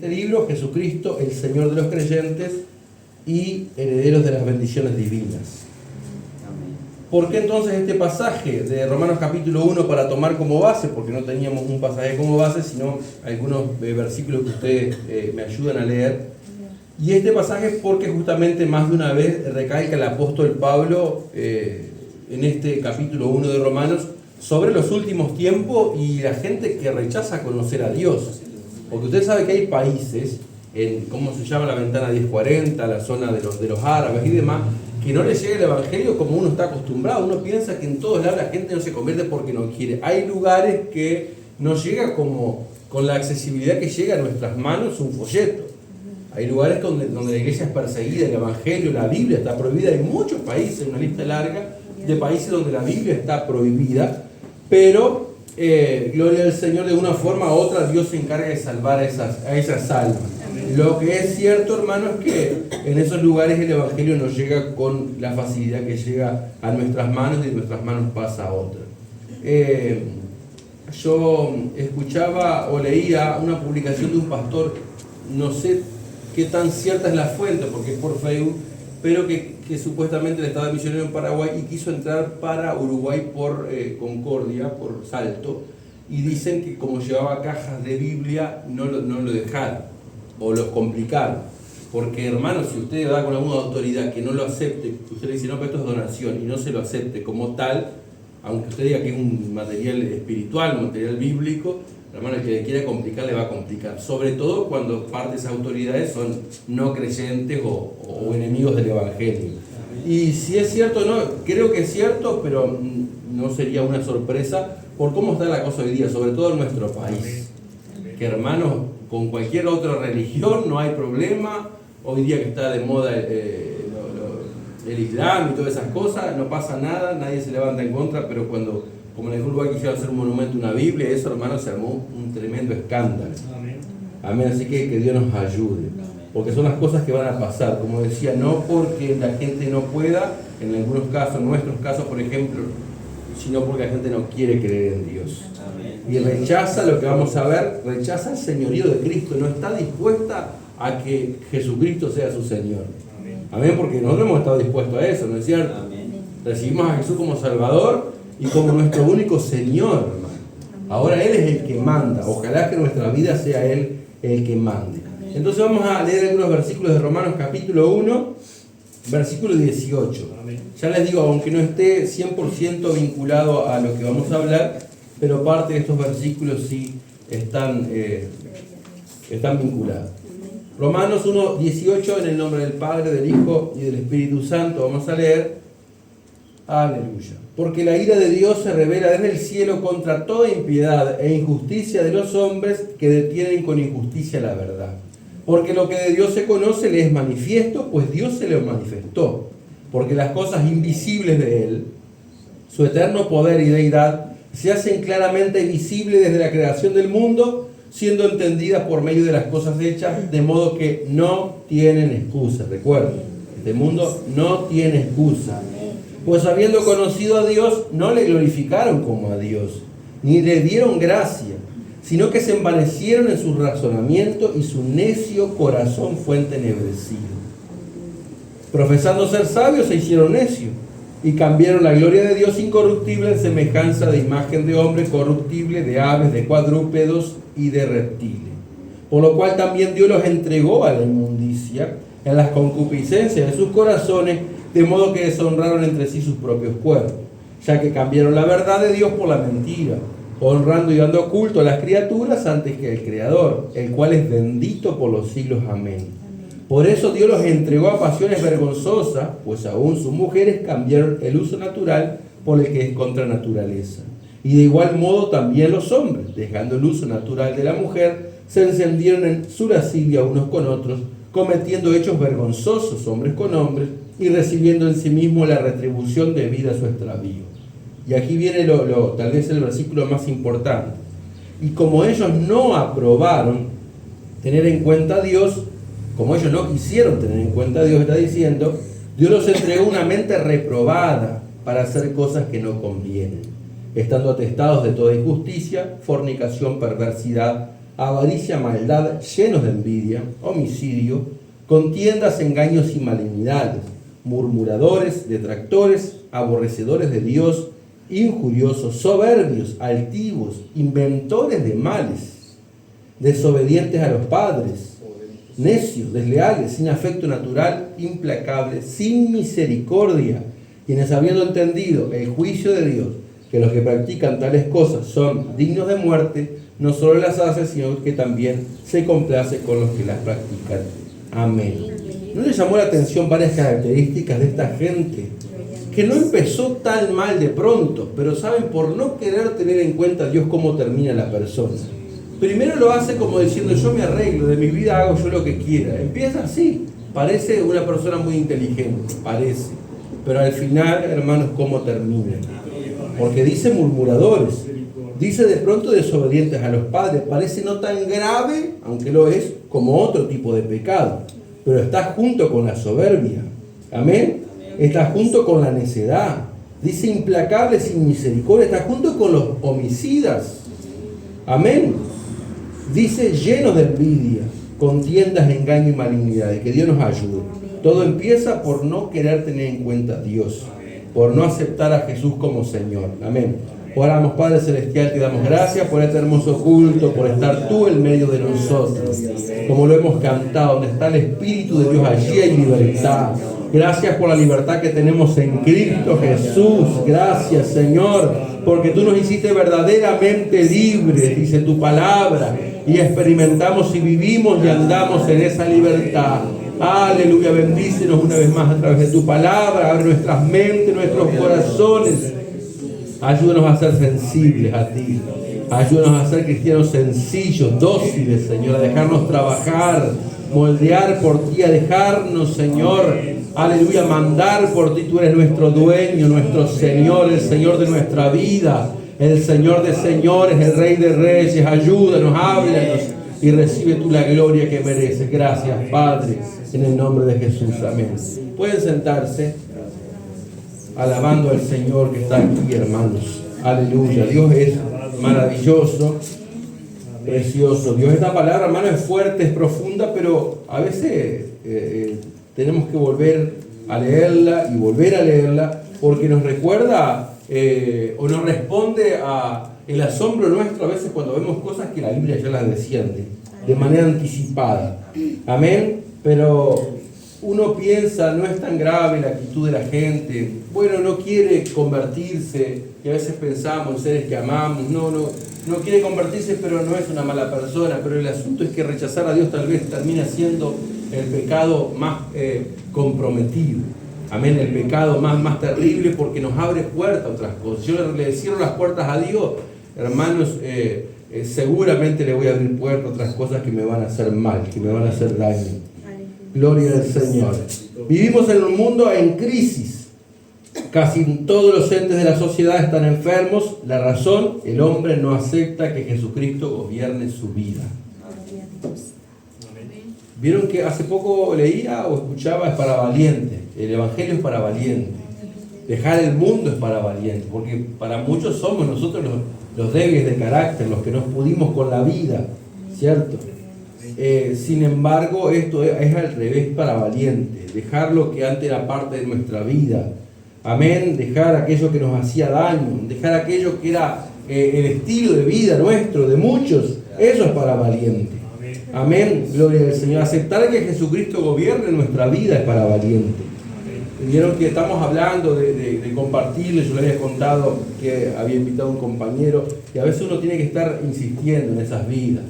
Este libro, Jesucristo, el Señor de los creyentes y herederos de las bendiciones divinas. ¿Por qué entonces este pasaje de Romanos capítulo 1 para tomar como base? Porque no teníamos un pasaje como base, sino algunos versículos que ustedes me ayudan a leer. Y este pasaje porque justamente más de una vez recalca el apóstol Pablo en este capítulo 1 de Romanos sobre los últimos tiempos y la gente que rechaza conocer a Dios. Porque usted sabe que hay países, en ¿cómo se llama? La ventana 1040, la zona de los árabes y demás, que no les llega el evangelio como uno está acostumbrado. Uno piensa que en todos lados la gente no se convierte porque no quiere. Hay lugares que no llega como con la accesibilidad que llega a nuestras manos un folleto. Hay lugares donde la iglesia es perseguida, el evangelio, la Biblia está prohibida. Hay muchos países, una lista larga de países donde la Biblia está prohibida, pero gloria al Señor, de una forma u otra Dios se encarga de salvar a esas almas. Lo que es cierto, hermano, es que en esos lugares el evangelio no llega con la facilidad que llega a nuestras manos y de nuestras manos pasa a otras. Yo escuchaba o leía una publicación de un pastor, no sé qué tan cierta es la fuente porque es por Facebook, pero que supuestamente él estaba misionero en Paraguay y quiso entrar para Uruguay por Concordia, por Salto, y dicen que como llevaba cajas de Biblia no lo dejaron o los complicaron, porque hermano, si usted da con alguna autoridad que no lo acepte, usted le dice no, pero esto es donación y no se lo acepte como tal, aunque usted diga que es un material espiritual, un material bíblico, hermano, el que le quiera complicar le va a complicar, sobre todo cuando parte de esas autoridades son no creyentes o enemigos del evangelio. Y si es cierto o no, creo que es cierto, pero no sería una sorpresa por cómo está la cosa hoy día, sobre todo en nuestro país. Que hermanos, con cualquier otra religión no hay problema, hoy día que está de moda el Islam y todas esas cosas, no pasa nada, nadie se levanta en contra, pero cuando, como en el Uruguay quisieron hacer un monumento, una Biblia, eso, hermano, se armó un tremendo escándalo. Amén, así que Dios nos ayude, porque son las cosas que van a pasar, como decía, no porque la gente no pueda, en algunos casos, en nuestros casos, por ejemplo, sino porque la gente no quiere creer en Dios. Y rechaza lo que vamos a ver, rechaza el señorío de Cristo, no está dispuesta a que Jesucristo sea su Señor. Amén, porque nosotros hemos estado dispuestos a eso, ¿no es cierto? Recibimos a Jesús como Salvador y como nuestro único Señor, hermano. Ahora Él es el que manda. Ojalá que nuestra vida sea Él el que mande. Entonces vamos a leer algunos versículos de Romanos capítulo 1, versículo 18. Ya les digo, aunque no esté 100% vinculado a lo que vamos a hablar, pero parte de estos versículos sí están vinculados. Romanos 1, 18, en el nombre del Padre, del Hijo y del Espíritu Santo, vamos a leer. Aleluya. Porque la ira de Dios se revela desde el cielo contra toda impiedad e injusticia de los hombres que detienen con injusticia la verdad. Porque lo que de Dios se conoce le es manifiesto, pues Dios se lo manifestó. Porque las cosas invisibles de Él, su eterno poder y deidad, se hacen claramente visibles desde la creación del mundo, siendo entendidas por medio de las cosas hechas, de modo que no tienen excusa. Recuerden, este mundo no tiene excusa. Pues habiendo conocido a Dios, no le glorificaron como a Dios, ni le dieron gracia, sino que se envanecieron en su razonamiento y su necio corazón fue entenebrecido. Profesando ser sabios, se hicieron necios y cambiaron la gloria de Dios incorruptible en semejanza de imagen de hombre corruptible, de aves, de cuadrúpedos y de reptiles. Por lo cual también Dios los entregó a la inmundicia en las concupiscencias de sus corazones, de modo que deshonraron entre sí sus propios cuerpos, ya que cambiaron la verdad de Dios por la mentira, honrando y dando culto a las criaturas antes que al Creador, el cual es bendito por los siglos. Amén. Por eso Dios los entregó a pasiones vergonzosas, pues aún sus mujeres cambiaron el uso natural por el que es contra naturaleza. Y de igual modo también los hombres, dejando el uso natural de la mujer, se encendieron en su lascivia unos con otros, cometiendo hechos vergonzosos hombres con hombres, y recibiendo en sí mismo la retribución debida a su extravío. Y aquí viene tal vez el versículo más importante. Y como ellos no aprobaron tener en cuenta a Dios, como ellos no quisieron tener en cuenta a Dios, está diciendo, Dios los entregó una mente reprobada para hacer cosas que no convienen, estando atestados de toda injusticia, fornicación, perversidad, avaricia, maldad, llenos de envidia, homicidio, contiendas, engaños y malignidades, murmuradores, detractores, aborrecedores de Dios, injuriosos, soberbios, altivos, inventores de males, desobedientes a los padres, necios, desleales, sin afecto natural, implacables, sin misericordia, quienes habiendo entendido el juicio de Dios, que los que practican tales cosas son dignos de muerte, no solo las hace, sino que también se complace con los que las practican. Amén. ¿No les llamó la atención varias características de esta gente? Que no empezó tan mal de pronto, pero saben, por no querer tener en cuenta a Dios cómo termina la persona. Primero lo hace como diciendo, yo me arreglo, de mi vida hago yo lo que quiera. Empieza así, parece una persona muy inteligente, parece. Pero al final, hermanos, ¿cómo termina? Porque dice murmuradores, dice de pronto desobedientes a los padres. Parece no tan grave, aunque lo es, como otro tipo de pecado. Pero está junto con la soberbia. Amén. Está junto con la necedad. Dice implacable, sin misericordia. Está junto con los homicidas. Amén. Dice lleno de envidia, contiendas, engaño y malignidades. Que Dios nos ayude. Todo empieza por no querer tener en cuenta a Dios, por no aceptar a Jesús como Señor. Amén. Oramos, Padre Celestial, te damos gracias por este hermoso culto, por estar tú en medio de nosotros. Como lo hemos cantado, donde está el Espíritu de Dios, allí hay libertad. Gracias por la libertad que tenemos en Cristo Jesús. Gracias, Señor, porque tú nos hiciste verdaderamente libres, dice tu palabra, y experimentamos y vivimos y andamos en esa libertad. Aleluya, bendícenos una vez más a través de tu palabra, abre nuestras mentes, nuestros corazones. Ayúdanos a ser sensibles a ti. Ayúdanos a ser cristianos sencillos, dóciles, Señor, a dejarnos trabajar, moldear por ti, a dejarnos, Señor, aleluya, mandar por ti. Tú eres nuestro dueño, nuestro Señor, el Señor de nuestra vida, el Señor de señores, el Rey de reyes. Ayúdanos, háblanos y recibe tú la gloria que mereces. Gracias, Padre, en el nombre de Jesús. Amén. Pueden sentarse, alabando al Señor que está aquí, hermanos. Aleluya. Dios es maravilloso, precioso. Dios, esta palabra, hermano, es fuerte, es profunda, pero a veces tenemos que volver a leerla y volver a leerla, porque nos recuerda o nos responde a el asombro nuestro a veces cuando vemos cosas que la Biblia ya las desciende de manera anticipada. Amén. Pero uno piensa, no es tan grave la actitud de la gente, bueno, no quiere convertirse, y a veces pensamos en seres que amamos, no quiere convertirse, pero no es una mala persona. Pero el asunto es que rechazar a Dios tal vez termina siendo el pecado más comprometido. Amén, el pecado más terrible, porque nos abre puertas a otras cosas. Yo le cierro las puertas a Dios, hermanos, seguramente le voy a abrir puertas a otras cosas que me van a hacer mal, que me van a hacer daño. Gloria al Señor. Vivimos en un mundo en crisis. Casi todos los entes de la sociedad están enfermos. La razón, el hombre no acepta que Jesucristo gobierne su vida. Vieron que hace poco leía o escuchaba, es para valientes. El Evangelio es para valientes. Dejar el mundo es para valientes, porque para muchos somos nosotros los débiles de carácter, los que no pudimos con la vida, ¿cierto? Sin embargo, esto es al revés para valientes. Dejar lo que antes era parte de nuestra vida. Amén. Dejar aquello que nos hacía daño. Dejar aquello que era el estilo de vida nuestro, de muchos. Eso es para valientes. Amén. Gloria al Señor. Aceptar que Jesucristo gobierne nuestra vida es para valientes. Vieron que estamos hablando de compartirles. Yo les había contado que había invitado a un compañero, y a veces uno tiene que estar insistiendo en esas vidas.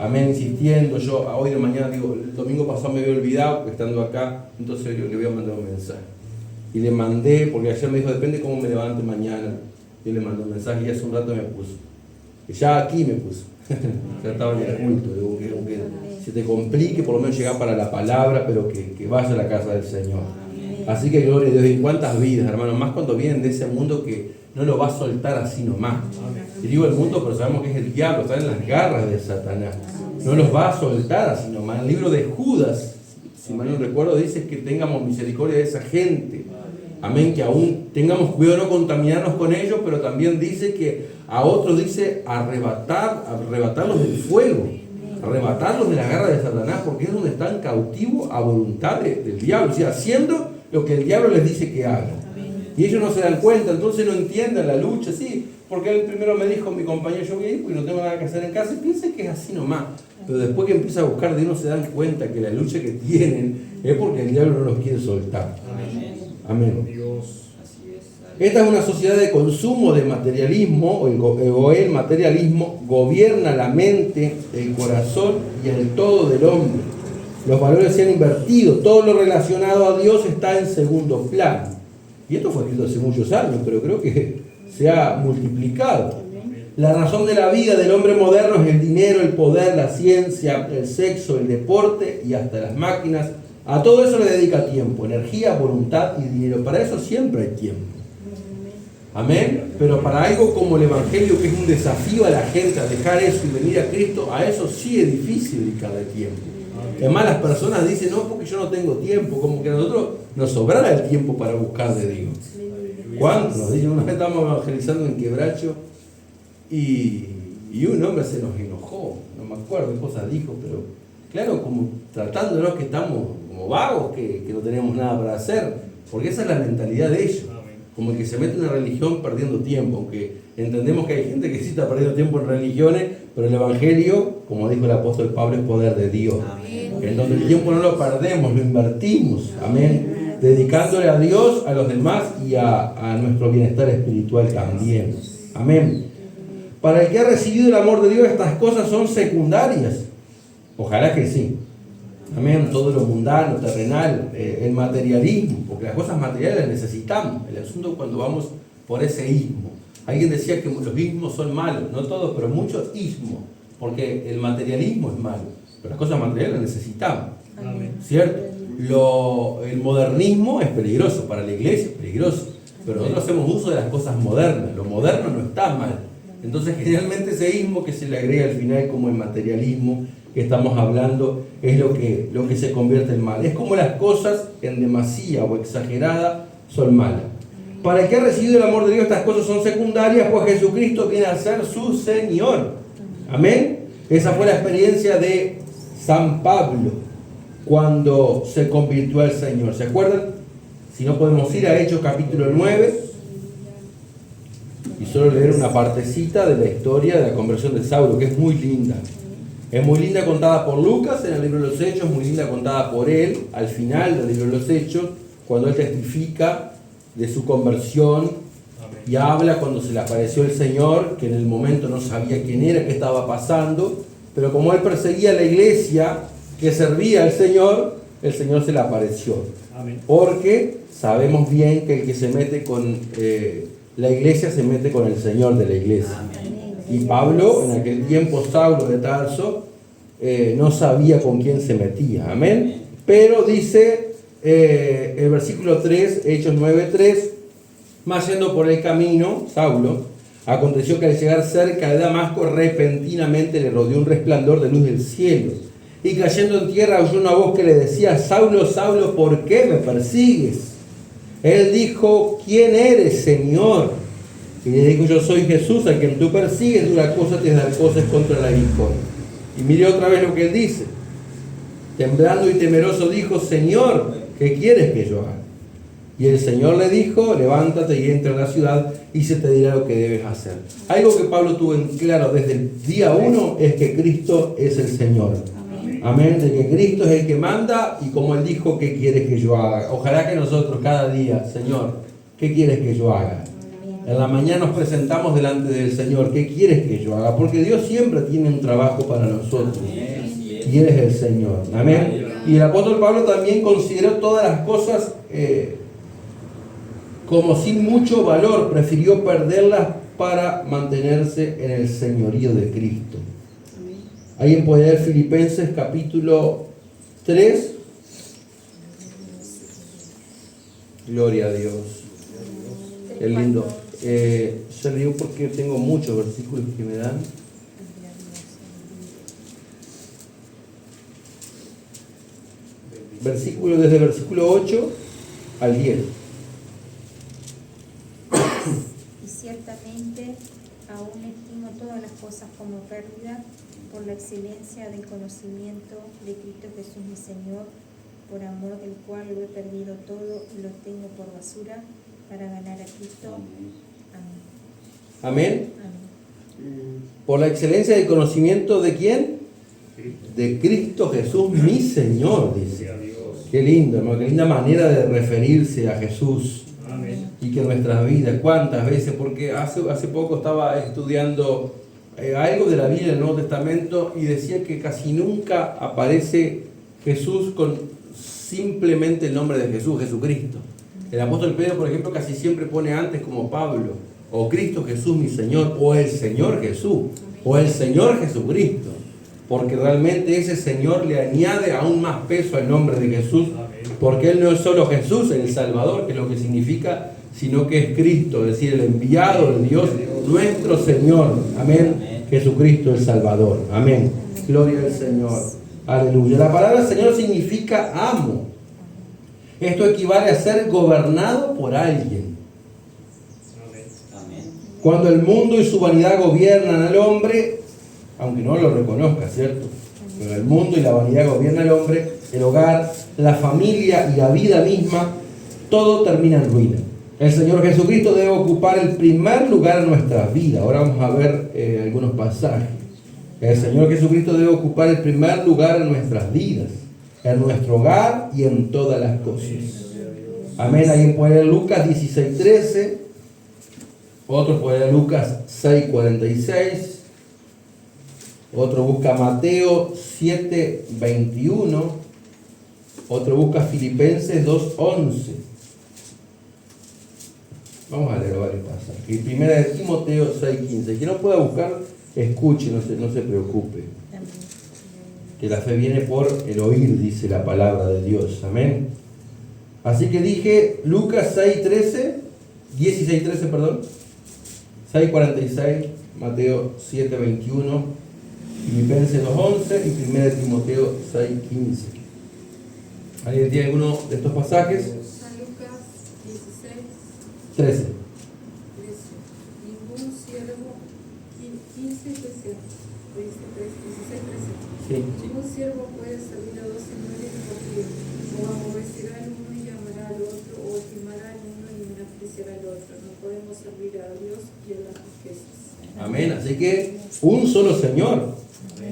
Amén, insistiendo. Yo hoy de mañana digo, el domingo pasado me había olvidado estando acá, entonces le voy a mandar un mensaje. Y le mandé, porque ayer me dijo, depende cómo me levante mañana. Yo le mandé un mensaje y hace un rato me puso. Y ya aquí me puso. Ya estaba en el culto. Digo, que se te complique, por lo menos llegar para la palabra, pero que vaya a la casa del Señor. Así que gloria a Dios. ¿Y cuántas vidas, hermanos? Más cuando vienen de ese mundo que no lo va a soltar así nomás. Y digo el mundo, pero sabemos que es el diablo, está en las garras de Satanás. No los va a soltar así nomás. El libro de Judas, si mal no recuerdo, dice que tengamos misericordia de esa gente. Amén, que aún tengamos cuidado de no contaminarnos con ellos, pero también dice que a otros dice arrebatarlos del fuego. arrebatarlos de la garra de Satanás, porque es donde están cautivos a voluntad del diablo, o sea, haciendo lo que el diablo les dice que hagan. Y ellos no se dan cuenta, entonces no entienden la lucha, sí, porque él primero me dijo, mi compañero, yo voy a ir porque no tengo nada que hacer en casa, y piensa que es así nomás. Pero después que empieza a buscar de uno se dan cuenta que la lucha que tienen es porque el diablo no los quiere soltar. Amén. Esta es una sociedad de consumo, de materialismo, o el materialismo gobierna la mente, el corazón y el todo del hombre. Los valores se han invertido, todo lo relacionado a Dios está en segundo plano. Y esto fue escrito hace muchos años, pero creo que se ha multiplicado. La razón de la vida del hombre moderno es el dinero, el poder, la ciencia, el sexo, el deporte y hasta las máquinas. A todo eso le dedica tiempo, energía, voluntad y dinero. Para eso siempre hay tiempo. Amén. Pero para algo como el Evangelio, que es un desafío a la gente a dejar eso y venir a Cristo, a eso sí es difícil dedicarle tiempo. Además las personas dicen, no, porque yo no tengo tiempo, como que a nosotros nos sobrara el tiempo para buscar de Dios. ¿Cuántos? Nos dicen, una vez estábamos evangelizando en Quebracho y un hombre se nos enojó, no me acuerdo qué cosa dijo, pero claro, como tratándonos que estamos como vagos, que no tenemos nada para hacer, porque esa es la mentalidad de ellos, como que se mete en una religión perdiendo tiempo, aunque entendemos que hay gente que sí está perdiendo tiempo en religiones, pero el Evangelio, como dijo el apóstol Pablo, es poder de Dios. En donde el tiempo no lo perdemos, lo invertimos, amén, dedicándole a Dios, a los demás y a nuestro bienestar espiritual también, amén. Para el que ha recibido el amor de Dios, estas cosas son secundarias. Ojalá que sí. Amén. Todo lo mundano, terrenal, el materialismo, porque las cosas materiales las necesitamos. El asunto es cuando vamos por ese ismo. Alguien decía que los ismos son malos, no todos, pero muchos ismos, porque el materialismo es malo, pero las cosas materiales las necesitamos. Amén. ¿Cierto? El modernismo es peligroso, para la iglesia es peligroso, pero nosotros hacemos uso de las cosas modernas. Lo moderno no está mal. Entonces generalmente ese ismo que se le agrega al final como el materialismo que estamos hablando es lo que se convierte en mal. Es como las cosas en demasía o exagerada son malas. Para el que ha recibido el amor de Dios, estas cosas son secundarias, pues Jesucristo viene a ser su Señor. Amén. Esa fue la experiencia de San Pablo cuando se convirtió al Señor. ¿Se acuerdan? Si no, podemos ir a Hechos capítulo 9 y solo leer una partecita de la historia de la conversión de Saulo, que es muy linda. Es muy linda contada por Lucas en el libro de los Hechos, muy linda contada por él al final del libro de los Hechos, cuando él testifica de su conversión y habla cuando se le apareció el Señor, que en el momento no sabía quién era, qué estaba pasando, pero como él perseguía a la iglesia que servía al Señor, el Señor se le apareció. Amén. Porque sabemos bien que el que se mete con la iglesia se mete con el Señor de la iglesia. Amén. Y Pablo, en aquel tiempo, Saulo de Tarso, no sabía con quién se metía. Amén. Pero dice el versículo 3, Hechos 9:3, más yendo por el camino, Saulo, aconteció que al llegar cerca de Damasco, repentinamente le rodeó un resplandor de luz del cielo. Y cayendo en tierra oyó una voz que le decía, Saulo, Saulo, ¿por qué me persigues? Él dijo, ¿quién eres, Señor? Y le dijo, yo soy Jesús, a quien tú persigues, tú acúsate de dar cosas contra el aguijón. Y mire otra vez lo que él dice. Temblando y temeroso dijo, Señor, ¿qué quieres que yo haga? Y el Señor le dijo, levántate y entra en la ciudad y se te dirá lo que debes hacer. Algo que Pablo tuvo en claro desde el día 1 es que Cristo es el Señor. Amén, de que Cristo es el que manda y como Él dijo, ¿qué quieres que yo haga? Ojalá que nosotros cada día, Señor, ¿qué quieres que yo haga? En la mañana nos presentamos delante del Señor, ¿qué quieres que yo haga? Porque Dios siempre tiene un trabajo para nosotros y Él es el Señor. Amén. Y el apóstol Pablo también consideró todas las cosas como sin mucho valor, prefirió perderlas para mantenerse en el señorío de Cristo. ¿Alguien puede leer Filipenses capítulo 3? Gloria a Dios. Qué lindo. Se río porque tengo muchos versículos que me dan. Desde el versículo 8 al 10. Y ciertamente aún estimo todas las cosas como pérdida por la excelencia del conocimiento de Cristo Jesús mi Señor, por amor del cual lo he perdido todo y lo tengo por basura para ganar a Cristo. Amén. Amén. Amén. Por la excelencia del conocimiento de quién? De Cristo Jesús mi Señor, dice. Qué lindo, hermano, qué linda manera de referirse a Jesús. Amén. Y que nuestras vidas, cuántas veces, porque hace poco estaba estudiando algo de la Biblia del Nuevo Testamento y decía que casi nunca aparece Jesús con simplemente el nombre de Jesús, Jesucristo. El apóstol Pedro, por ejemplo, casi siempre pone antes como Pablo, o Cristo Jesús mi Señor, o el Señor Jesús, o el Señor Jesucristo, porque realmente ese Señor le añade aún más peso al nombre de Jesús, porque Él no es solo Jesús, el Salvador, que es lo que significa, sino que es Cristo, es decir, el enviado de Dios, nuestro Señor, amén, Jesucristo el Salvador, amén, gloria al Señor, aleluya. La palabra Señor significa amo. Esto equivale a ser gobernado por alguien. Cuando el mundo y su vanidad gobiernan al hombre, aunque no lo reconozca, ¿cierto? Pero el mundo y la vanidad gobiernan al hombre, el hogar, la familia y la vida misma, todo termina en ruina. El Señor Jesucristo debe ocupar el primer lugar en nuestras vidas. Ahora vamos a ver algunos pasajes. El Señor Jesucristo debe ocupar el primer lugar en nuestras vidas, en nuestro hogar y en todas las cosas. Amén. Alguien puede leer Lucas 16:13, otro puede leer Lucas 6:46, otro busca Mateo 7:21, otro busca Filipenses 2:11. Vamos a leer varios pasajes. Y primera de Timoteo 6:15. Quien no pueda buscar, escuche, no se preocupe. Que la fe viene por el oír, dice la palabra de Dios. Amén. Así que dije Lucas 16:13, perdón. 6:46, Mateo 7:21, Filipenses 2:11 y 1 Timoteo 6:15. ¿Alguien tiene alguno de estos pasajes? San Lucas 13. 13. Ningún siervo, 15, 13. 16, 13. Sí. Ningún siervo puede servir a dos señores porque o aborrecerá al uno y amará al otro, o estimará al uno y menospreciará al otro. No podemos servir a Dios y a las riquezas. Amén. Así que un solo Señor.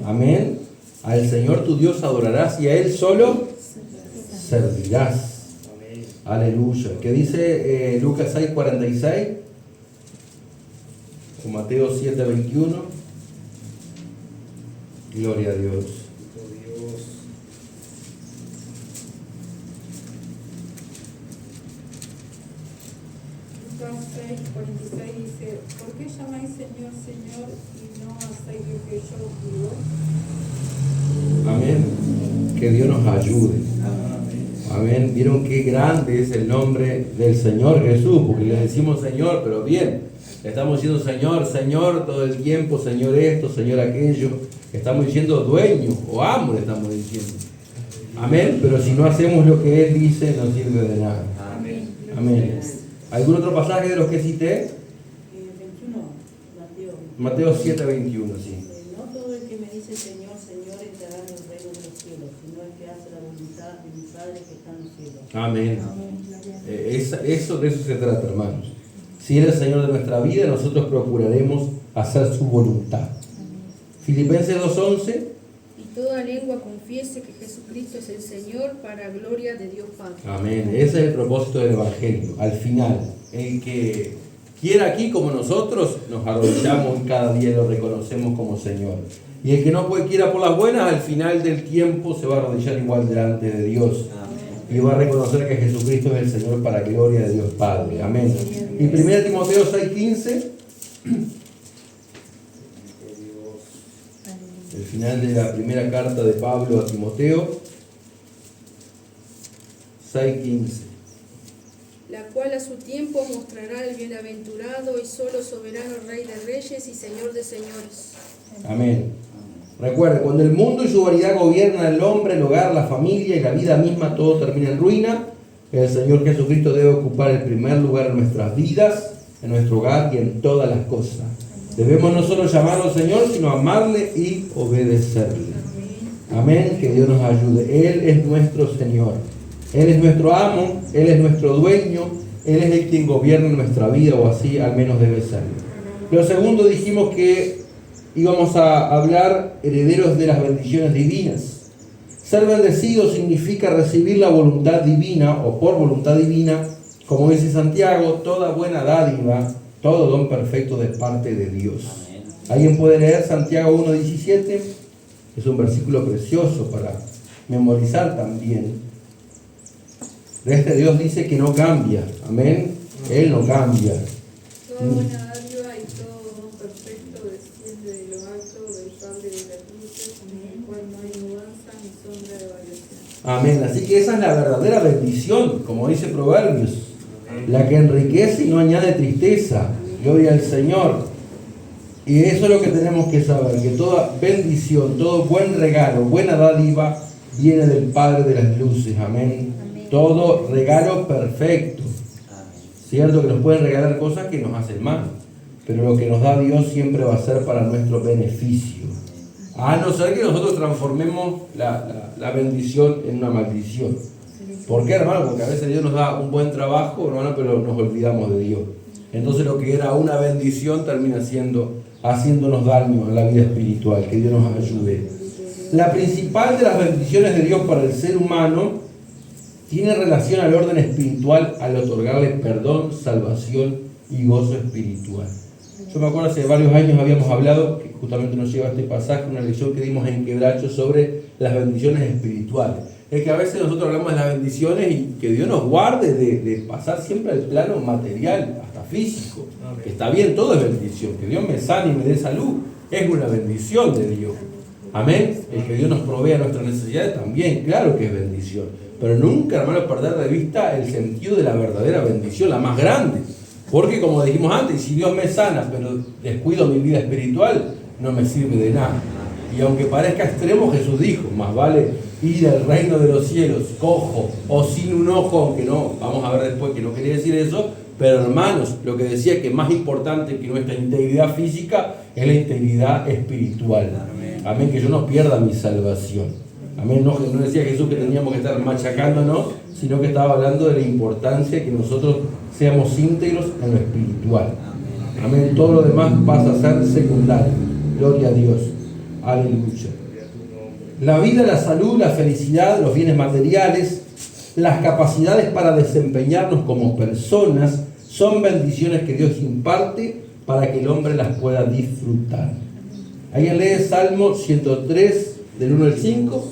Amén. Al Señor tu Dios adorarás y a Él solo servirás. Aleluya. ¿Qué dice Lucas 6:46? O Mateo 7:21. Gloria a Dios. Lucas 6:46 dice: ¿Por qué llamáis Señor, Señor y no hacéis lo que yo digo? Amén. Que Dios nos ayude. Amén. Vieron qué grande es el nombre del Señor Jesús, porque le decimos Señor, pero bien, le estamos diciendo Señor, Señor todo el tiempo, Señor esto, Señor aquello. Estamos diciendo dueño o amo, le estamos diciendo. Amén. Pero si no hacemos lo que Él dice, no sirve de nada. Amén. ¿Algún otro pasaje de los que cité? 21, Mateo 7:21, sí. No todo el que me dice Señor, Señor entrará en el reino de los cielos, sino el que hace la voluntad de mi Padre que está en los cielos. Amén. De eso se trata, hermanos. Si Él es el Señor de nuestra vida, nosotros procuraremos hacer su voluntad. Filipenses 2:11. Y toda lengua confiese que Jesucristo es el Señor para gloria de Dios Padre. Amén. Ese es el propósito del Evangelio. Al final, el que quiera aquí como nosotros, nos arrodillamos y cada día lo reconocemos como Señor. Y el que no quiera por las buenas, al final del tiempo se va a arrodillar igual delante de Dios. Y va a reconocer que Jesucristo es el Señor para gloria de Dios Padre. Amén. Y 1 Timoteo 6:15. El final de la primera carta de Pablo a Timoteo 6:15. La cual a su tiempo mostrará el bienaventurado y solo soberano Rey de Reyes y Señor de Señores. Amén. Recuerden, cuando el mundo y su vanidad gobiernan al hombre, el hogar, la familia y la vida misma, todo termina en ruina. El Señor Jesucristo debe ocupar el primer lugar en nuestras vidas, en nuestro hogar y en todas las cosas. Debemos no solo llamarlo Señor, sino amarle y obedecerle. Amén, que Dios nos ayude. Él es nuestro Señor. Él es nuestro amo, Él es nuestro dueño, Él es el quien gobierna nuestra vida, o así al menos debe ser. Lo segundo, dijimos que íbamos a hablar herederos de las bendiciones divinas. Ser bendecido significa recibir la voluntad divina, o por voluntad divina, como dice Santiago, toda buena dádiva, todo don perfecto de parte de Dios. ¿Alguien puede leer Santiago 1:17? Es un versículo precioso para memorizar también. De este Dios dice que no cambia. Amén. Él no cambia. Toda buena dádiva y todo don perfecto desciende de lo alto del Padre de las luces, en el cual no hay mudanza ni sombra de variación. Amén. Así que esa es la verdadera bendición, como dice Proverbios. La que enriquece y no añade tristeza. Gloria al Señor. Y eso es lo que tenemos que saber, que toda bendición, todo buen regalo, buena dádiva, viene del Padre de las luces. Amén. Todo regalo perfecto. Cierto que nos pueden regalar cosas que nos hacen mal, pero lo que nos da Dios siempre va a ser para nuestro beneficio. A no ser que nosotros transformemos la bendición en una maldición. ¿Por qué, hermano? Porque a veces Dios nos da un buen trabajo, hermano, pero nos olvidamos de Dios. Entonces lo que era una bendición termina haciéndonos daño en la vida espiritual. Que Dios nos ayude. La principal de las bendiciones de Dios para el ser humano tiene relación al orden espiritual al otorgarle perdón, salvación y gozo espiritual. Yo me acuerdo hace varios años habíamos hablado, que justamente nos lleva este pasaje, una lección que dimos en Quebracho sobre las bendiciones espirituales. Es que a veces nosotros hablamos de las bendiciones y que Dios nos guarde de pasar siempre al plano material, hasta físico. Que está bien, todo es bendición. Que Dios me sane y me dé salud es una bendición de Dios. Amén. El que Dios nos provea nuestras necesidades también, claro que es bendición. Pero nunca, hermano, perder de vista el sentido de la verdadera bendición, la más grande. Porque como dijimos antes, si Dios me sana, pero descuido mi vida espiritual, no me sirve de nada. Y aunque parezca extremo, Jesús dijo, más vale ir al reino de los cielos cojo o sin un ojo, aunque no, vamos a ver después que no quería decir eso, pero hermanos, lo que decía que más importante que nuestra integridad física es la integridad espiritual. Amén, que yo no pierda mi salvación. Amén, no decía Jesús que teníamos que estar machacándonos, sino que estaba hablando de la importancia de que nosotros seamos íntegros en lo espiritual. Amén, todo lo demás pasa a ser secundario. Gloria a Dios. Aleluya. La vida, la salud, la felicidad, los bienes materiales, las capacidades para desempeñarnos como personas son bendiciones que Dios imparte para que el hombre las pueda disfrutar. ¿Alguien lee Salmo 103 del 1 al 5?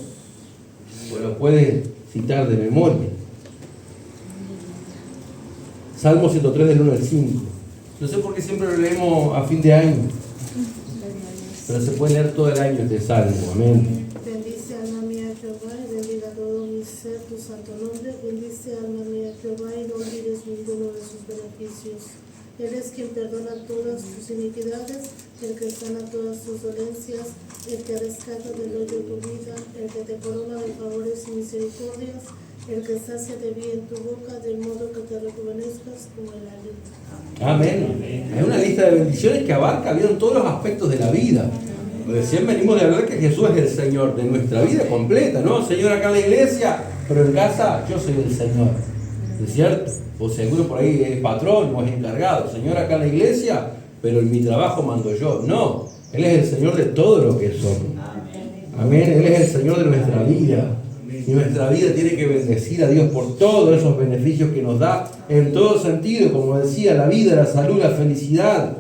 O lo puede citar de memoria. Salmo 103 del 1 al 5. No sé por qué siempre lo leemos a fin de año, pero se puede leer todo el año este salmo. Amén. Bendice alma mía Jehová y bendiga todo mi ser tu santo nombre. Bendice alma mía Jehová y no olvides ninguno de sus beneficios. Él es quien perdona todas tus iniquidades, el que sana todas tus dolencias, el que rescata del hoyo tu vida, el que te corona de favores y misericordias, el que sacia de bien tu boca, de modo que te rejuvenezcas como el águila. Amén. Hay una lista de bendiciones que abarca bien todos los aspectos de la vida. Recién venimos de hablar que Jesús es el Señor de nuestra vida completa, ¿no? Señor acá en la iglesia, pero en casa yo soy el Señor. ¿Es cierto? O seguro por ahí es patrón o es encargado. Señor acá en la iglesia, pero en mi trabajo mando yo. No, Él es el Señor de todo lo que somos. Amén. Él es el Señor de nuestra vida. Y nuestra vida tiene que bendecir a Dios por todos esos beneficios que nos da en todo sentido, como decía, la vida, la salud, la felicidad,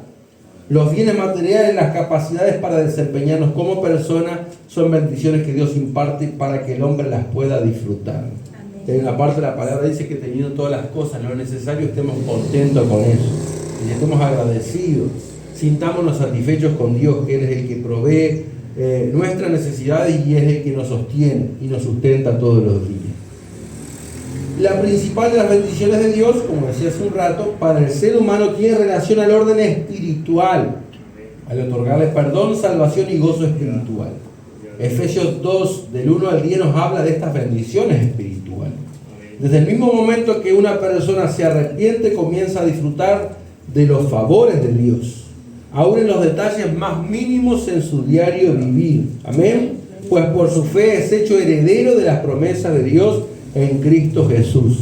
los bienes materiales, las capacidades para desempeñarnos como personas, son bendiciones que Dios imparte para que el hombre las pueda disfrutar. En una parte de la palabra dice que teniendo todas las cosas, lo necesario, estemos contentos con eso y estemos agradecidos, sintámonos satisfechos con Dios, que Él es el que provee nuestras necesidades y es el que nos sostiene y nos sustenta todos los días. La principal de las bendiciones de Dios, como decía hace un rato, para el ser humano tiene relación al orden espiritual, al otorgarle perdón, salvación y gozo espiritual. Efesios 2, del 1 al 10, nos habla de estas bendiciones espirituales. Desde el mismo momento que una persona se arrepiente, comienza a disfrutar de los favores de Dios. aún en los detalles más mínimos en su diario vivir. Amén. Pues por su fe es hecho heredero de las promesas de Dios en Cristo Jesús.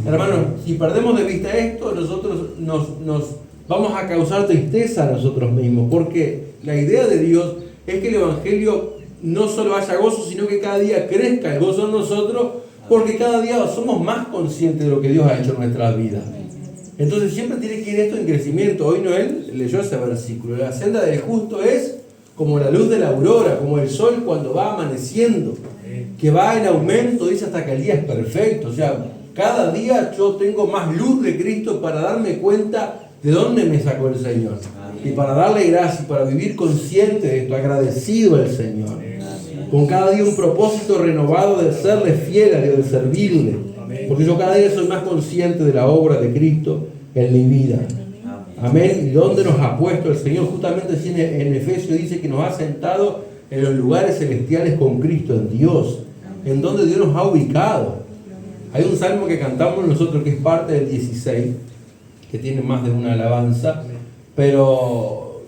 Hermanos, si perdemos de vista esto, nosotros nos vamos a causar tristeza a nosotros mismos, porque la idea de Dios es que el Evangelio no solo haya gozo, sino que cada día crezca el gozo en nosotros, porque cada día somos más conscientes de lo que Dios ha hecho en nuestras vidas. Entonces siempre tiene que ir esto en crecimiento. Hoy Noel leyó ese versículo: la senda del justo es como la luz de la aurora, como el sol cuando va amaneciendo, que va en aumento, dice, hasta que el día es perfecto. O sea, cada día yo tengo más luz de Cristo para darme cuenta de dónde me sacó el Señor. Y para darle gracias, para vivir consciente de esto, agradecido al Señor. Con cada día un propósito renovado de serle fiel a Dios, de servirle. Porque yo cada día soy más consciente de la obra de Cristo en mi vida. Amén. ¿Y dónde nos ha puesto el Señor? Justamente en Efesios dice que nos ha sentado en los lugares celestiales con Cristo, en Dios. En donde Dios nos ha ubicado. Hay un salmo que cantamos nosotros que es parte del 16, que tiene más de una alabanza, pero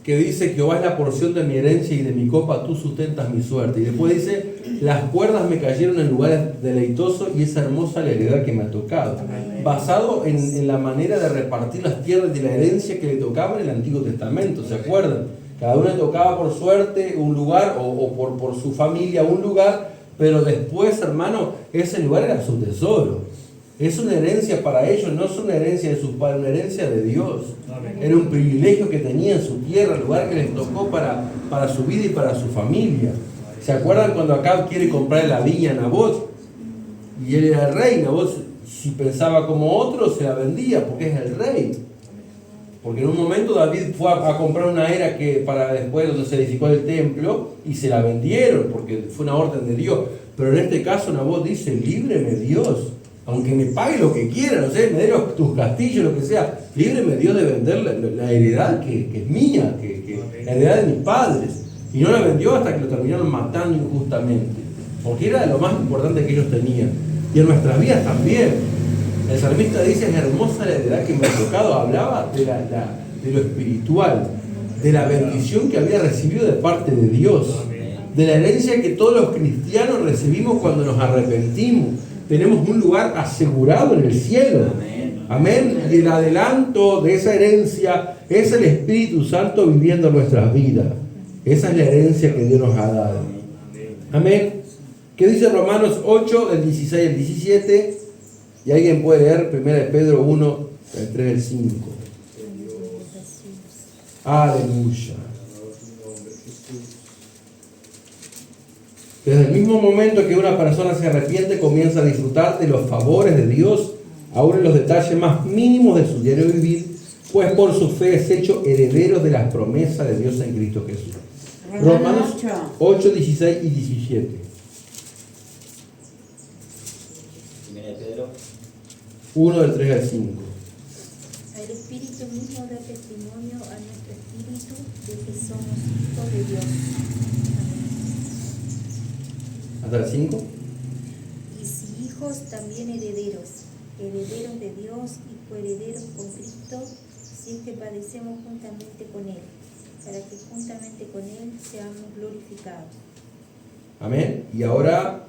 que dice: Jehová es la porción de mi herencia y de mi copa tú sustentas mi suerte. Y después dice: las cuerdas me cayeron en lugares deleitosos y es hermosa la heredad que me ha tocado. Basado en la manera de repartir las tierras de la herencia que le tocaba en el Antiguo Testamento, ¿se acuerdan? Cada uno le tocaba por suerte un lugar o por su familia un lugar, pero después, hermano, ese lugar era su tesoro. Es una herencia para ellos, no es una herencia de sus padres, una herencia de Dios. Era un privilegio que tenía en su tierra, el lugar que les tocó para su vida y para su familia. ¿Se acuerdan cuando Acab quiere comprar la viña a Nabot? Y él era el rey. Nabot, si pensaba como otro, se la vendía porque es el rey. Porque en un momento David fue a comprar una era que para después donde se edificó el templo y se la vendieron porque fue una orden de Dios. Pero en este caso Nabot dice: líbreme Dios, aunque me pague lo que quiera, no sé, me dé tus castillos, lo que sea, líbreme Dios de vender la heredad que es mía, que la heredad de mis padres. Y no la vendió hasta que lo terminaron matando injustamente, porque era lo más importante que ellos tenían. Y en nuestras vidas también. El salmista dice: es hermosa la heredad que me ha tocado. Hablaba de lo espiritual, de la bendición que había recibido de parte de Dios, de la herencia que todos los cristianos recibimos cuando nos arrepentimos. Tenemos un lugar asegurado en el cielo. Amén. Y el adelanto de esa herencia es el Espíritu Santo viviendo nuestras vidas. Esa es la herencia que Dios nos ha dado. Amén. ¿Qué dice Romanos 8, del 16 al 17? Y alguien puede leer 1 Pedro 1, del 3 al 5. Aleluya. Desde el mismo momento que una persona se arrepiente, comienza a disfrutar de los favores de Dios, aún en los detalles más mínimos de su diario vivir, pues por su fe es hecho heredero de las promesas de Dios en Cristo Jesús. Romanos 8, 16 y 17. 1 Pedro 1 del 3 al 5. El Espíritu mismo da testimonio a nuestro espíritu de que somos hijos de Dios. ¿Hasta el 5? Y si hijos, también herederos, herederos de Dios y coherederos con Cristo, si es que padecemos juntamente con Él, para que juntamente con Él seamos glorificados. Amén. Y ahora,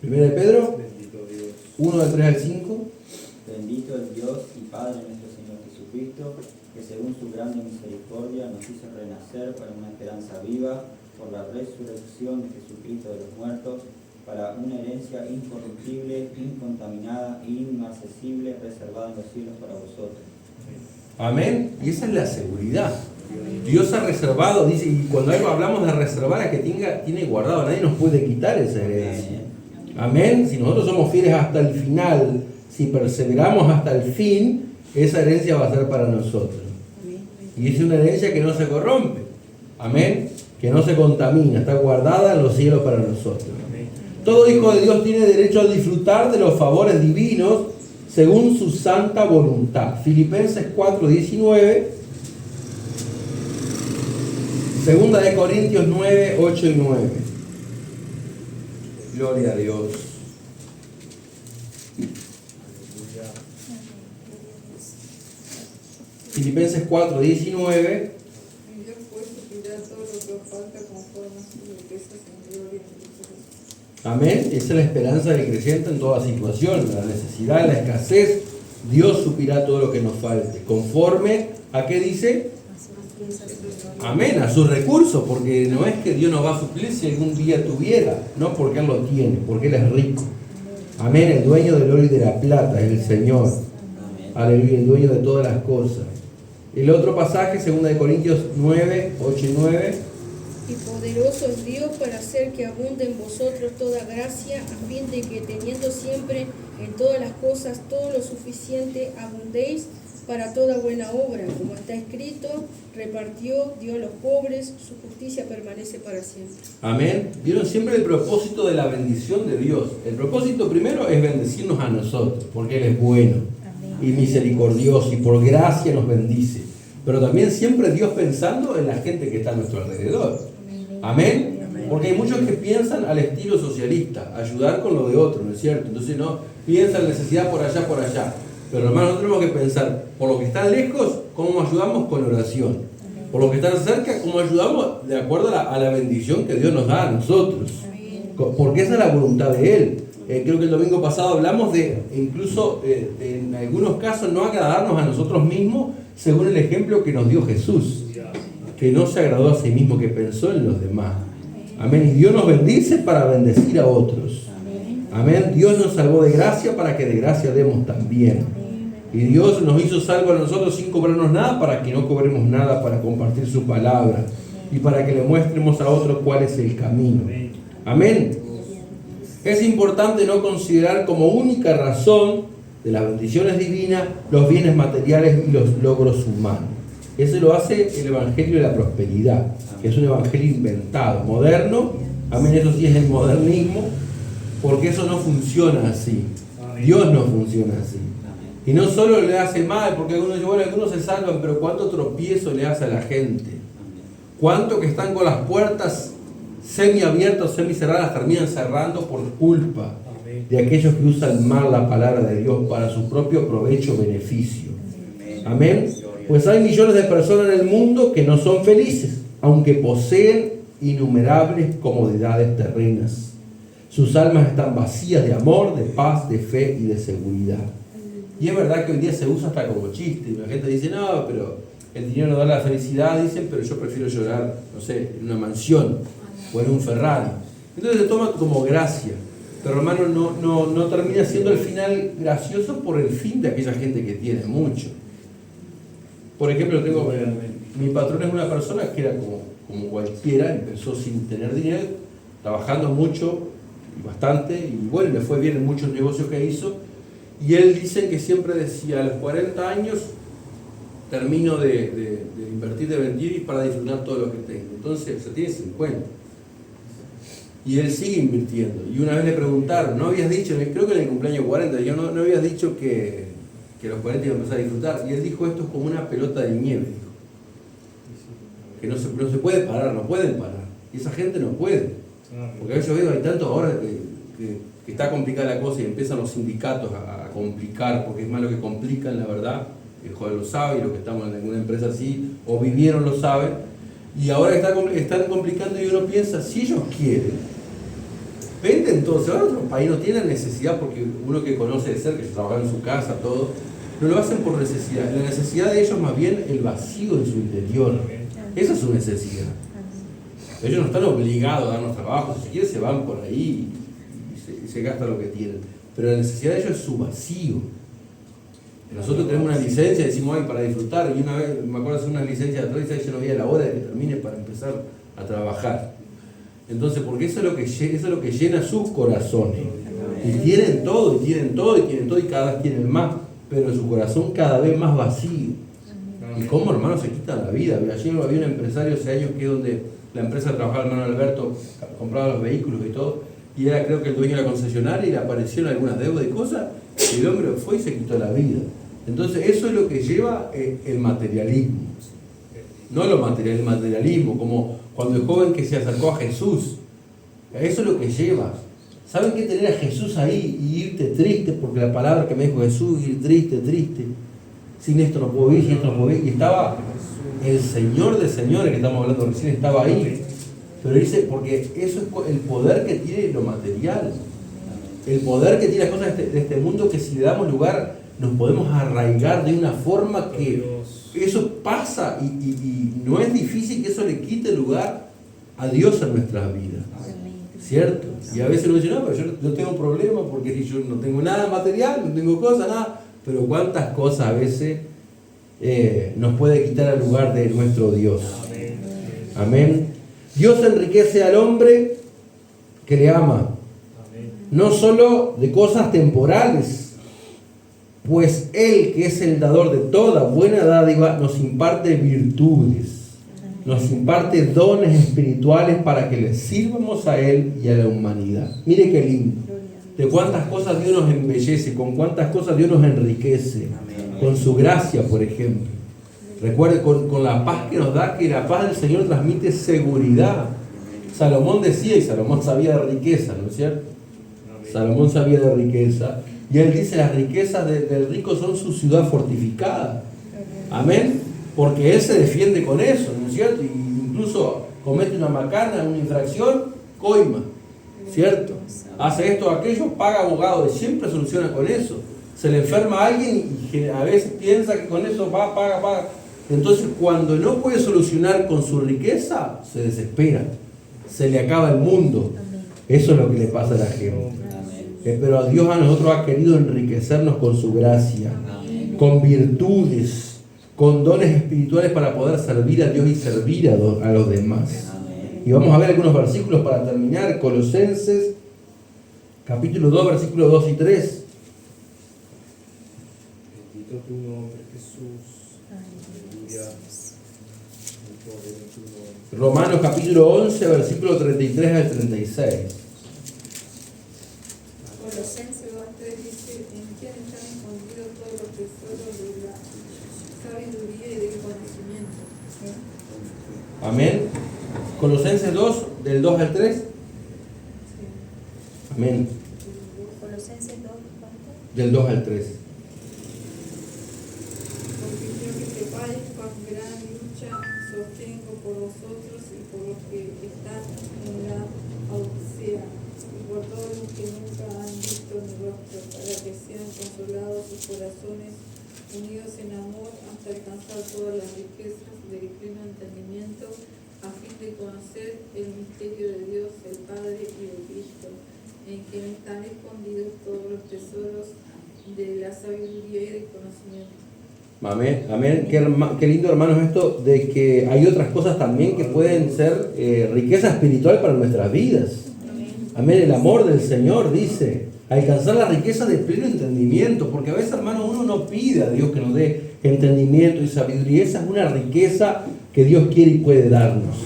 1 de Pedro 1 del 3 al 5. Bendito el Dios y Padre de nuestro Señor Jesucristo, que según su grande misericordia nos hizo renacer para una esperanza viva por la resurrección de Jesucristo de los muertos, para una herencia incorruptible, incontaminada e inmarcesible, reservada en los cielos para vosotros. Amén. Y esa es la seguridad. Dios ha reservado, dice, y cuando hablamos de reservar, es que tiene guardado, nadie nos puede quitar esa herencia. Amén. Si nosotros somos fieles hasta el final, si perseveramos hasta el fin, esa herencia va a ser para nosotros. Y es una herencia que no se corrompe. Amén. Que no se contamina, está guardada en los cielos para nosotros. Todo hijo de Dios tiene derecho a disfrutar de los favores divinos según su santa voluntad. Filipenses 4:19. Segunda de Corintios 9, 8 y 9. Gloria a Dios. Filipenses 4, 19. Y Dios pues suplirá todo lo que os falta conforme a sus riquezas en gloria en Cristo Jesús. Amén. Esa es la esperanza del creyente en toda situación, en la necesidad, en la escasez. Dios suplirá todo lo que nos falte. Conforme a qué dice. Amén, a sus recursos, porque no es que Dios nos va a suplir si algún día tuviera, no porque Él lo tiene, porque Él es rico. Amén, el dueño del oro y de la plata es el Señor. Aleluya, el dueño de todas las cosas. El otro pasaje, 2 Corintios 9, 8 y 9. Y poderoso es Dios para hacer que abunde en vosotros toda gracia, a fin de que teniendo siempre en todas las cosas todo lo suficiente, abundéis para toda buena obra, como está escrito, repartió, dio a los pobres, su justicia permanece para siempre. Amén. Vieron siempre el propósito de la bendición de Dios. El propósito primero es bendecirnos a nosotros, porque Él es bueno y misericordioso y por gracia nos bendice. Pero también siempre Dios pensando en la gente que está a nuestro alrededor. Amén. Porque hay muchos que piensan al estilo socialista, ayudar con lo de otro, ¿no es cierto? Entonces no piensan en necesidad por allá, por allá. Pero hermanos, nosotros tenemos que pensar, por los que están lejos, ¿cómo ayudamos? Con oración. Por los que están cerca, ¿cómo ayudamos? De acuerdo a la bendición que Dios nos da a nosotros. Porque esa es la voluntad de Él. Creo que el domingo pasado hablamos de, incluso en algunos casos, no agradarnos a nosotros mismos según el ejemplo que nos dio Jesús, que no se agradó a sí mismo, que pensó en los demás. Amén. Y Dios nos bendice para bendecir a otros. Amén. Dios nos salvó de gracia para que de gracia demos también. Y Dios nos hizo salvos a nosotros sin cobrarnos nada para que no cobremos nada para compartir su palabra y para que le muestremos a otros cuál es el camino. Amén. Es importante no considerar como única razón de las bendiciones divinas los bienes materiales y los logros humanos. Eso lo hace el Evangelio de la Prosperidad, que es un evangelio inventado, moderno. Amén, eso sí es el modernismo, porque eso no funciona así. Dios no funciona así. Y no solo le hace mal, porque algunos dicen, bueno, algunos se salvan, pero cuánto tropiezo le hace a la gente. Cuánto que están con las puertas semiabiertas o semicerradas terminan cerrando por culpa de aquellos que usan mal la palabra de Dios para su propio provecho o beneficio. Amén. Pues hay millones de personas en el mundo que no son felices, aunque poseen innumerables comodidades terrenas. Sus almas están vacías de amor, de paz, de fe y de seguridad. Y es verdad que hoy día se usa hasta como chiste. La gente dice, no, pero el dinero no da la felicidad, dicen, pero yo prefiero llorar, no sé, en una mansión o en un Ferrari. Entonces se toma como gracia. Pero hermano, no termina siendo el final gracioso por el fin de aquella gente que tiene mucho. Por ejemplo, mi patrón es una persona que era como cualquiera, empezó sin tener dinero, trabajando mucho y bastante, y bueno, le fue bien en muchos negocios que hizo. Y él dice que siempre decía, a los 40 años termino de invertir, de vender y para disfrutar todo lo que tengo. Entonces, se tiene 50. Y él sigue invirtiendo. Y una vez le preguntaron, ¿no habías dicho, creo que en el cumpleaños 40, yo no habías dicho que a los 40 iba a empezar a disfrutar? Y él dijo, esto es como una pelota de nieve, dijo. Que no se puede parar, no pueden parar. Y esa gente no puede. Porque a veces yo veo, hay tanto ahora que está complicada la cosa y empiezan los sindicatos a complicar, porque es más lo que complican, la verdad. El joven lo sabe y los que estamos en alguna empresa así, o vivieron lo saben. Y ahora están complicando y uno piensa, si ellos quieren, venden todo. Se van a otros países, no tienen necesidad, porque uno que conoce de cerca, que trabaja en su casa, todo, no lo hacen por necesidad. La necesidad de ellos más bien el vacío en su interior. Esa es su necesidad. Ellos no están obligados a darnos trabajo, si quieren se van por ahí y se gastan lo que tienen. Pero la necesidad de ellos es su vacío. Nosotros tenemos una licencia, decimos, ay, para disfrutar, y una vez, me acuerdo de hacer una licencia de atrás y yo no veía la hora de que termine para empezar a trabajar. Entonces, porque eso es lo que llena sus corazones. Y tienen todo, y cada vez tienen más, pero su corazón cada vez más vacío. Y cómo, hermano, se quita la vida. Ayer había un empresario hace años que es donde la empresa trabajaba, el hermano Alberto, compraba los vehículos y todo, y era creo que el dueño de la concesionaria y le aparecieron algunas deudas y cosas, y el hombre fue y se quitó la vida. Entonces eso es lo que lleva el materialismo. No lo material, el materialismo, como cuando el joven que se acercó a Jesús. Eso es lo que lleva. ¿Saben qué? Tener a Jesús ahí y irte triste, porque la palabra que me dijo Jesús, ir triste. sin esto no puedo vivir, sin esto no puedo vivir. Y estaba el Señor de señores, que estamos hablando recién, estaba ahí. Pero dice, porque eso es el poder que tiene lo material. El poder que tiene las cosas de este mundo, que si le damos lugar, nos podemos arraigar de una forma que eso pasa y no es difícil que eso le quite lugar a Dios en nuestras vidas. ¿Cierto? Y a veces uno dice, no, pero yo no tengo problema porque yo no tengo nada material, no tengo cosas, nada. Pero cuántas cosas a veces nos puede quitar el lugar de nuestro Dios. Amén. Dios enriquece al hombre que le ama. No solo de cosas temporales, pues Él, que es el dador de toda buena dádiva, nos imparte virtudes, nos imparte dones espirituales para que le sirvamos a Él y a la humanidad. Mire qué lindo. De cuántas cosas Dios nos embellece, con cuántas cosas Dios nos enriquece. Con su gracia, por ejemplo. Recuerde, con la paz que nos da, que la paz del Señor transmite seguridad. Salomón decía, y Salomón sabía de riqueza, ¿no es cierto? Salomón sabía de riqueza. Y él dice, las riquezas del rico son su ciudad fortificada. Amén. Porque él se defiende con eso, ¿no es cierto? Y incluso comete una macana, una infracción, coima, ¿cierto? Hace esto o aquello, paga abogado, y siempre soluciona con eso. Se le enferma a alguien y a veces piensa que con eso paga. Entonces, cuando no puede solucionar con su riqueza, se desespera. Se le acaba el mundo. Eso es lo que le pasa a la gente. Pero a Dios a nosotros ha querido enriquecernos con su gracia, con virtudes, con dones espirituales para poder servir a Dios y servir a los demás. Y vamos a ver algunos versículos para terminar. Colosenses, capítulo 2, versículos 2 y 3. Bendito tu nombre, Jesús. Aleluya. El poder de tu nombre. Romanos capítulo 11, versículo 33 al 36. Colosenses 2:3 dice, en quien están escondidos todos los tesoros de la sabiduría y del conocimiento. Amén. Colosenses 2, del 2 al 3. Amén. Colosenses 2, ¿cuánto? Del 2 al 3. Porque quiero que sepáis cuán gran lucha sostengo por vosotros y por los que están en la Odisea, y por todos los que nunca han visto mi rostro, para que sean consolados sus corazones, unidos en amor, hasta alcanzar todas las riquezas del pleno entendimiento, a fin de conocer el misterio de Dios, el Padre y de Cristo, en quien están escondidos todos los tesoros de la sabiduría y del conocimiento. Amén, amén. Qué lindo, hermanos, esto de que hay otras cosas también que pueden ser riqueza espiritual para nuestras vidas. Amén. El amor del Señor, dice, alcanzar la riqueza de pleno entendimiento, porque a veces, hermanos, uno no pide a Dios que nos dé entendimiento y sabiduría. Esa es una riqueza que Dios quiere y puede darnos.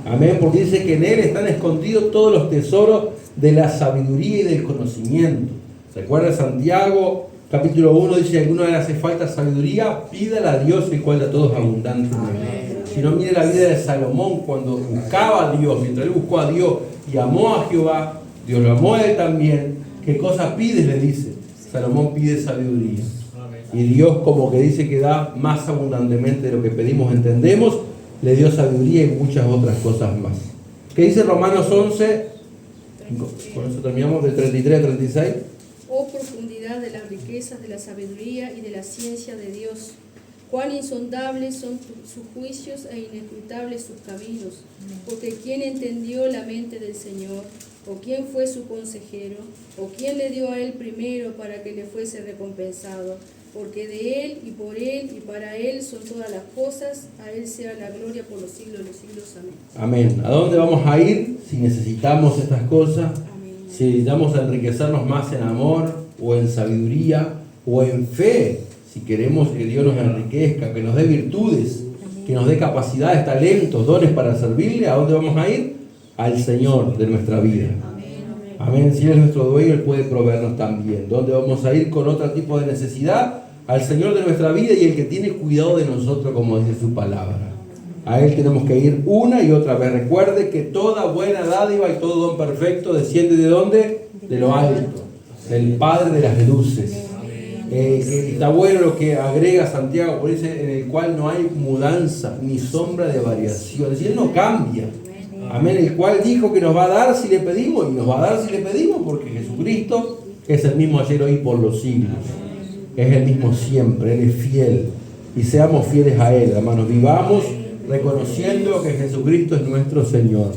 Amén, porque dice que en Él están escondidos todos los tesoros de la sabiduría y del conocimiento. ¿Recuerda Santiago? Capítulo 1 dice, si a alguno le hace falta sabiduría, pídala a Dios, el cual da a todos abundantemente. Si no, mire la vida de Salomón cuando buscaba a Dios, mientras él buscó a Dios y amó a Jehová, Dios lo amó a él también. ¿Qué cosa pides? Le dice. Salomón pide sabiduría. Y Dios, como que dice que da más abundantemente de lo que pedimos, entendemos, le dio sabiduría y muchas otras cosas más. ¿Qué dice Romanos 11? Con eso terminamos, del 33 al 36. Oh profundidad de las riquezas de la sabiduría y de la ciencia de Dios, cuán insondables son sus juicios e inescrutables sus caminos, porque ¿quién entendió la mente del Señor? ¿O quién fue su consejero? ¿O quién le dio a él primero para que le fuese recompensado? Porque de él y por él y para él son todas las cosas, a él sea la gloria por los siglos de los siglos. Amén. Amén. ¿A dónde vamos a ir si necesitamos estas cosas? Amén. Si necesitamos enriquecernos más en amor o en sabiduría o en fe, si queremos que Dios nos enriquezca, que nos dé virtudes, que nos dé capacidades, talentos, dones para servirle, ¿a dónde vamos a ir? Al Señor de nuestra vida. Amén. Si Él es nuestro dueño, Él puede proveernos también. ¿Dónde vamos a ir con otro tipo de necesidad? Al Señor de nuestra vida y el que tiene cuidado de nosotros, como dice su palabra. A Él tenemos que ir una y otra vez. Recuerde que toda buena dádiva y todo don perfecto desciende ¿de dónde? De lo alto, del Padre de las luces. Que está bueno lo que agrega Santiago, por dice, en el cual no hay mudanza ni sombra de variación. Es decir, Él no cambia. Amén. El cual dijo que nos va a dar si le pedimos, y nos va a dar si le pedimos, porque Jesucristo es el mismo ayer, hoy y por los siglos. Es el mismo siempre, Él es fiel. Y seamos fieles a Él, hermanos. Vivamos reconociendo que Jesucristo es nuestro Señor.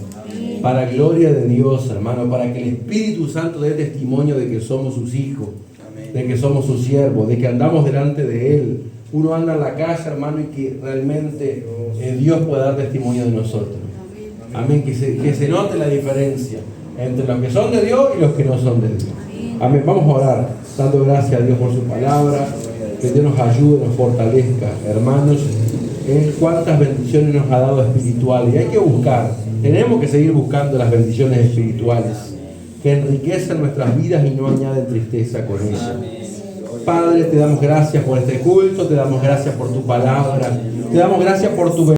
Para gloria de Dios, hermano, para que el Espíritu Santo dé testimonio de que somos sus hijos, de que somos sus siervos, de que andamos delante de Él. Uno anda en la calle, hermano, y que realmente Dios pueda dar testimonio de nosotros. Amén, que se note la diferencia entre los que son de Dios y los que no son de Dios. Amén, vamos a orar, dando gracias a Dios por su palabra, que Dios nos ayude, nos fortalezca, hermanos, cuántas bendiciones nos ha dado espirituales, y hay que buscar, tenemos que seguir buscando las bendiciones espirituales, que enriquecen nuestras vidas y no añaden tristeza con ellas. Padre, te damos gracias por este culto, te damos gracias por tu palabra, te damos gracias por tu